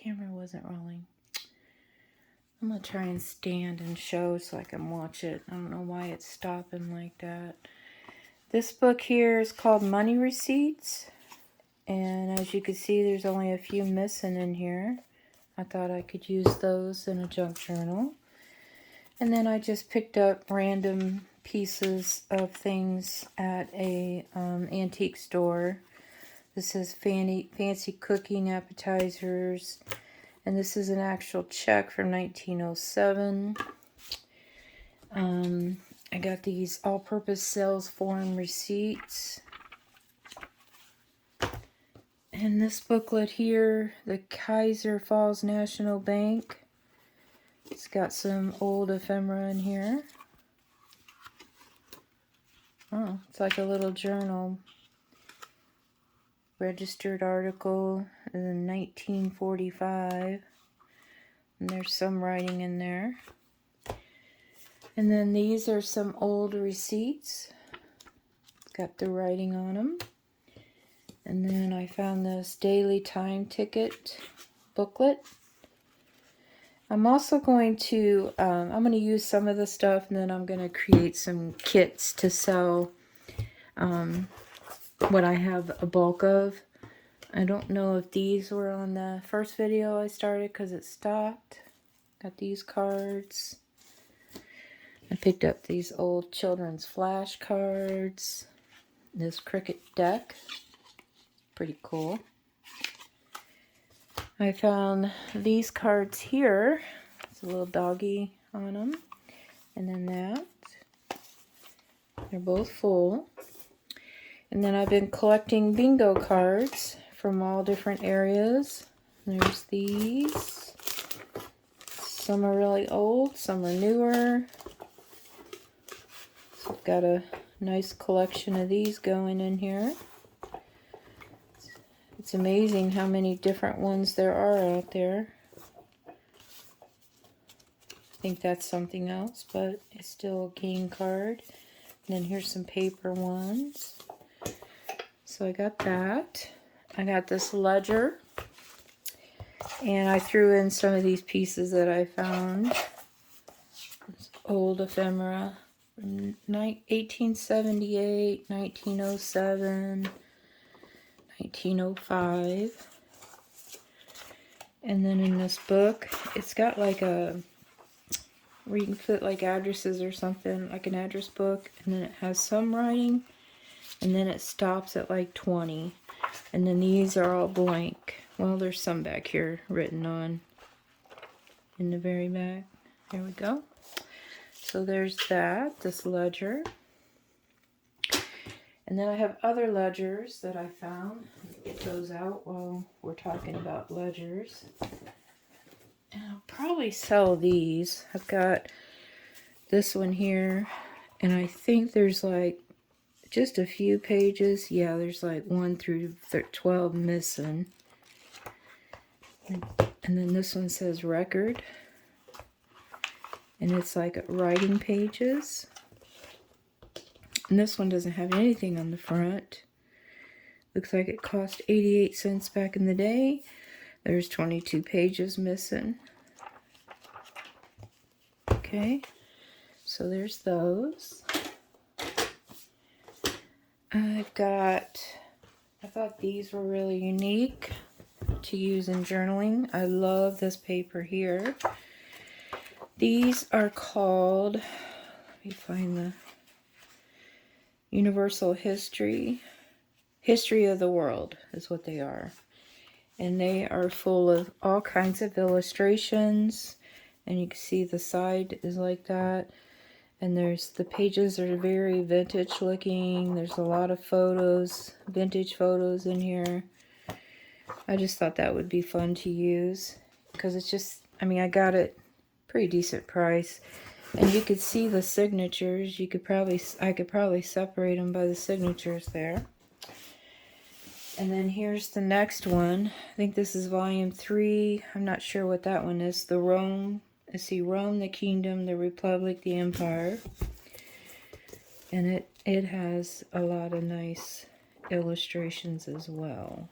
camera wasn't rolling. I'm going to try and stand and show so I can watch it. I don't know why it's stopping like that. This book here is called Money Receipts. And as you can see, there's only a few missing in here. I thought I could use those in a junk journal. And then I just picked up random pieces of things at a antique store. This is fancy cooking appetizers. And this is an actual check from 1907. I got these all-purpose sales form receipts. And this booklet here, the Kaiser Falls National Bank. It's got some old ephemera in here. Oh, it's like a little journal. Registered article in 1945. And there's some writing in there. And then these are some old receipts. It's got the writing on them. And then I found this daily time ticket booklet. I'm also going to, I'm going to use some of the stuff, and then I'm going to create some kits to sell what I have a bulk of. I don't know if these were on the first video I started because it stopped. Got these cards. I picked up these old children's flashcards. This cricket deck. Pretty cool. I found these cards here. It's a little doggy on them. And then that. They're both full. And then I've been collecting bingo cards from all different areas. There's these. Some are really old, some are newer. So I've got a nice collection of these going in here. It's amazing how many different ones there are out there. I think that's something else, but it's still a game card. And then here's some paper ones. So I got that. I got this ledger. And I threw in some of these pieces that I found. This old ephemera. 1878, 1907, 1905. And then in this book, it's got like a, where you can put like addresses or something, like an address book. And then it has some writing. And then it stops at like 20. And then these are all blank. Well, there's some back here written on in the very back. There we go. So there's that, this ledger. And then I have other ledgers that I found. Get those out while we're talking about ledgers. And I'll probably sell these. I've got this one here. And I think there's like just a few pages. Yeah, there's like 1 through 12 missing. And then this one says record. And it's like writing pages. And this one doesn't have anything on the front. Looks like it cost 88 cents back in the day. There's 22 pages missing. Okay, so there's those. I thought these were really unique to use in journaling. I love this paper here. These are called, let me find the Universal History of the World is what they are. And they are full of all kinds of illustrations. And you can see the side is like that. And the pages are very vintage looking. There's a lot of photos, vintage photos in here. I just thought that would be fun to use. Because it's just, I mean, I got it pretty decent price. And you could see the signatures. I could probably separate them by the signatures there. And then here's the next one. I think this is volume 3. I'm not sure what that one is. The Rome. Let's see, Rome, the Kingdom, the Republic, the Empire. And it has a lot of nice illustrations as well.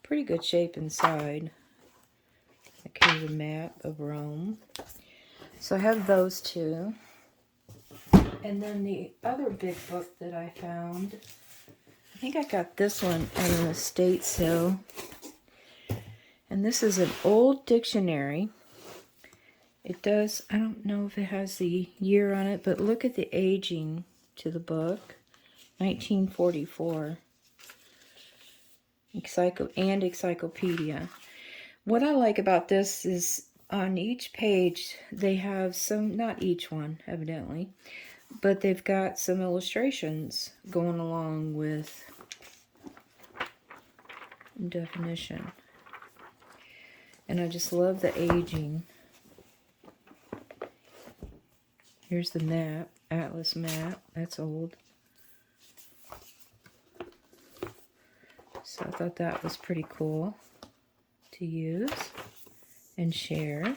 pretty good shape inside. Like here's a map of Rome. So I have those two. And then the other big book that I found, I think I got this one at an estate sale. And this is an old dictionary. It does, I don't know if it has the year on it, but look at the aging to the book. 1944. Encyclopedia. What I like about this is on each page they have some, not each one evidently, but they've got some illustrations going along with definition. And I just love the aging. Here's the map, atlas map. That's old. So I thought that was pretty cool to use and share.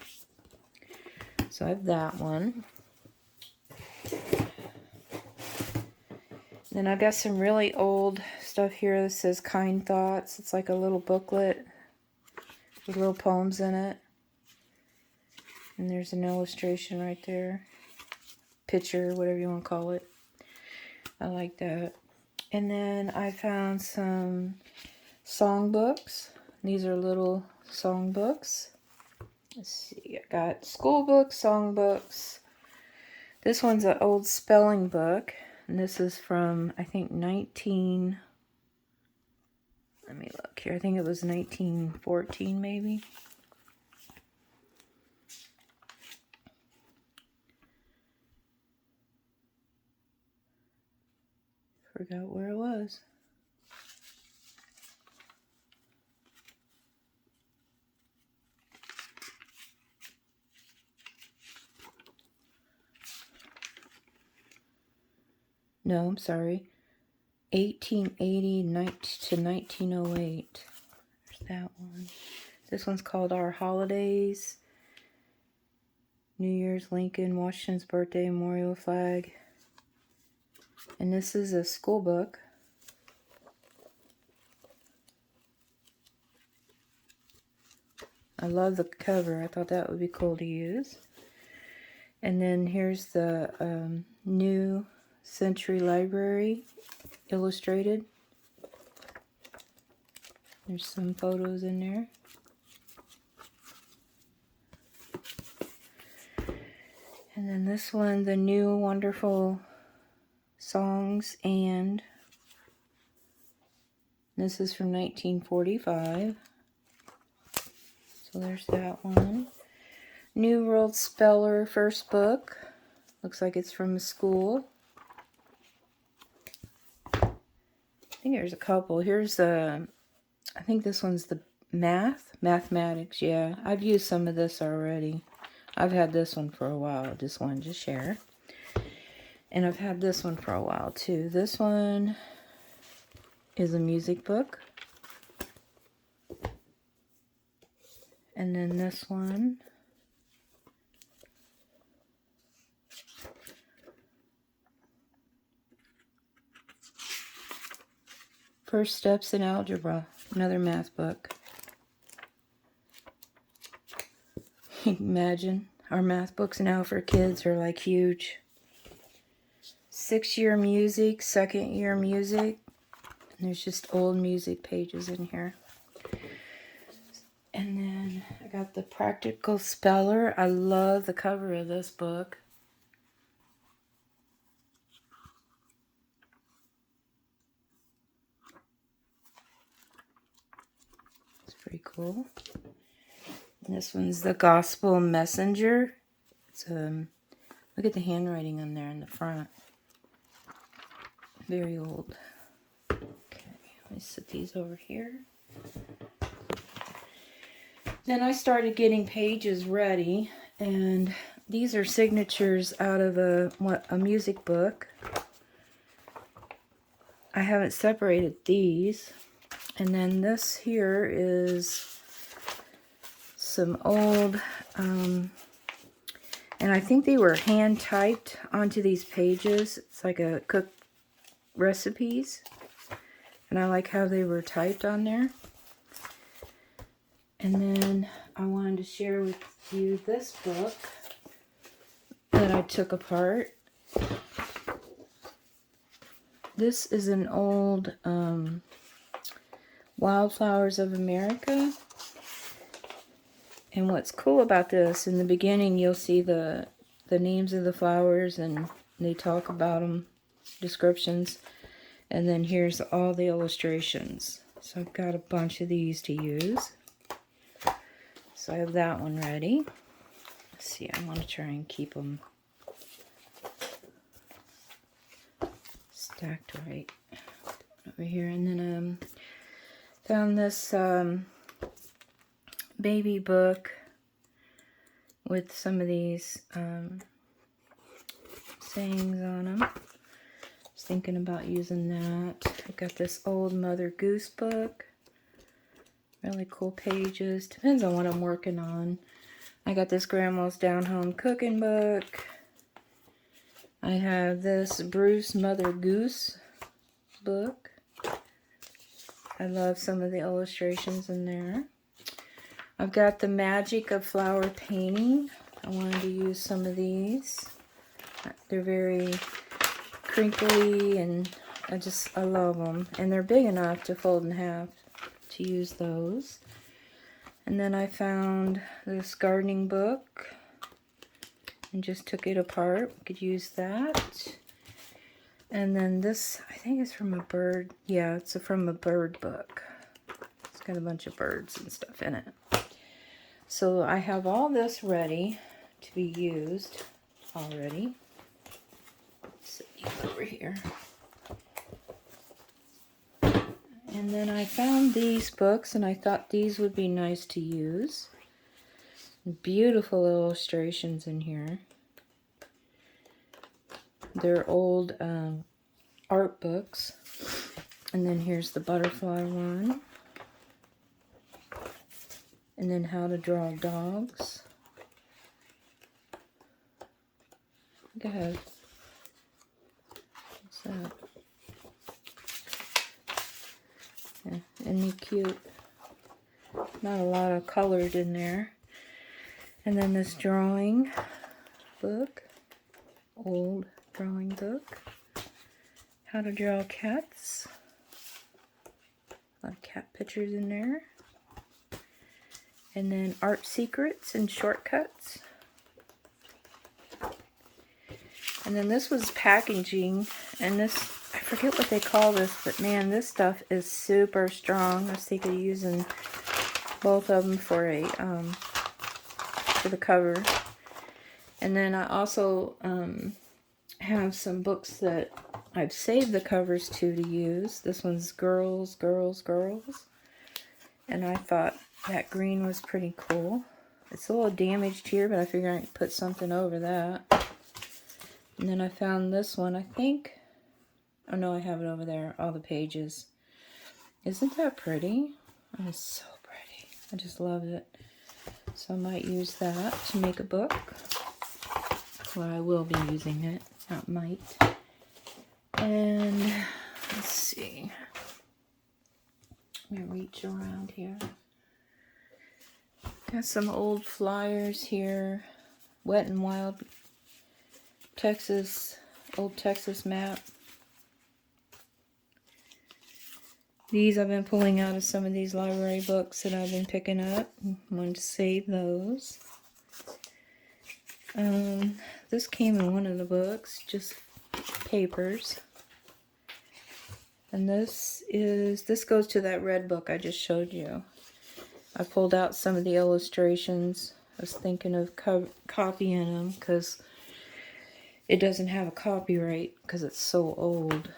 So I have that one. Then I've got some really old stuff here that says Kind Thoughts. It's like a little booklet with little poems in it. And there's an illustration right there. Picture, whatever you want to call it. I like that. And then I found some songbooks. These are little songbooks. Let's see, I got school books, songbooks. This one's an old spelling book. And this is from, I think, let me look here. I think it was 1914 maybe. Forgot where it was. No, I'm sorry. 1880 to 1908. There's that one. This one's called Our Holidays. New Year's, Lincoln, Washington's birthday, memorial flag. And this is a school book. I love the cover. I thought that would be cool to use. And then here's the New Century Library illustrated. There's some photos in there. And then this one, the New Wonderful Songs, and this is from 1945. So there's that one. New World Speller first book. Looks like it's from a school. I think there's a couple. Here's the, I think this one's the mathematics. Yeah, I've used some of this already. I've had this one for a while. I just wanted to share. And I've had this one for a while too. This one is a music book. And then this one. First Steps in Algebra. Another math book. Imagine our math books now for kids are like huge. 6-year music, 2nd year music. And there's just old music pages in here. And then I got the Practical Speller. I love the cover of this book. It's pretty cool. And this one's the Gospel Messenger. It's look at the handwriting on there in the front. Very old. Okay, let me set these over here. Then I started getting pages ready, and these are signatures out of a music book. I haven't separated these. And then this here is some old, and I think they were hand typed onto these pages. It's like a cook recipes, and I like how they were typed on there. And then I wanted to share with you this book that I took apart. This is an old Wildflowers of America. And what's cool about this, in the beginning you'll see the names of the flowers and they talk about them, descriptions. And then here's all the illustrations. So I've got a bunch of these to use. So I have that one ready. Let's see, I want to try and keep them stacked right over here. And then found this baby book with some of these sayings on them. I was thinking about using that. I got this old Mother Goose book. Really cool pages. Depends on what I'm working on. I got this Grandma's Down Home Cooking book. I have this Bruce Mother Goose book. I love some of the illustrations in there. I've got the Magic of Flower Painting. I wanted to use some of these. They're very crinkly and I love them. And they're big enough to fold in half to use those. And then I found this gardening book and just took it apart. We could use that. And then this, I think it's from a bird. Yeah, it's from a bird book. It's got a bunch of birds and stuff in it. So I have all this ready to be used already. Let's set these over here. And then I found these books and I thought these would be nice to use. Beautiful illustrations in here. They're old art books. And then here's the butterfly one. And then how to draw dogs. Go ahead. What's that? Yeah, isn't he cute? Not a lot of colored in there. And then this drawing book. Old drawing book. How to draw cats. A lot of cat pictures in there. And then art secrets and shortcuts. And then this was packaging. And this, I forget what they call this, but man, this stuff is super strong. I was thinking of using both of them for a for the cover. And then I also have some books that I've saved the covers to use. This one's Girls, Girls, Girls. And I thought that green was pretty cool. It's a little damaged here, but I figured I could put something over that. And then I found this one, I think. Oh no, I have it over there, all the pages. Isn't that pretty? That is so pretty. I just love it. So I might use that to make a book. Well, I will be using it, not might. And let's see. Let me reach around here. Got some old flyers here. Wet and Wild Texas, old Texas map. These I've been pulling out of some of these library books that I've been picking up. I wanted to save those. This came in one of the books, just papers. And this goes to that red book I just showed you. I pulled out some of the illustrations. I was thinking of copying them because it doesn't have a copyright because it's so old.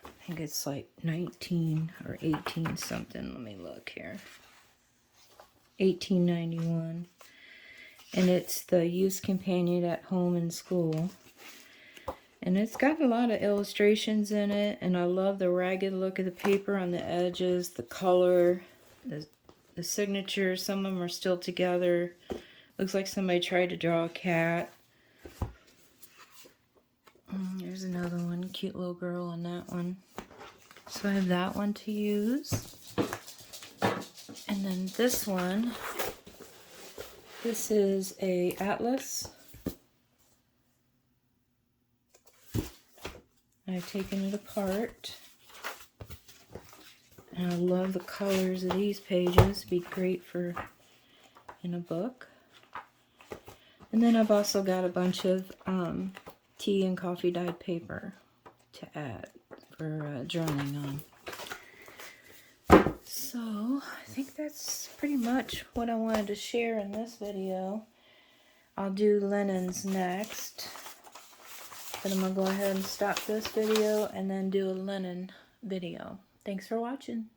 I think it's like 19 or 18 something. Let me look here. 1891. And it's the Youth Companion at Home and School. And it's got a lot of illustrations in it. And I love the ragged look of the paper on the edges, the color, the signatures. Some of them are still together. Looks like somebody tried to draw a cat. There's another one, cute little girl on that one. So I have that one to use. And And then this one, this is a atlas. I've taken it apart. And I love the colors of these pages. It'd be great for in a book. And then I've also got a bunch of tea and coffee dyed paper to add for journaling on. So I think that's pretty much what I wanted to share in this video. I'll do linens next. But I'm going to go ahead and stop this video and then do a linen video. Thanks for watching.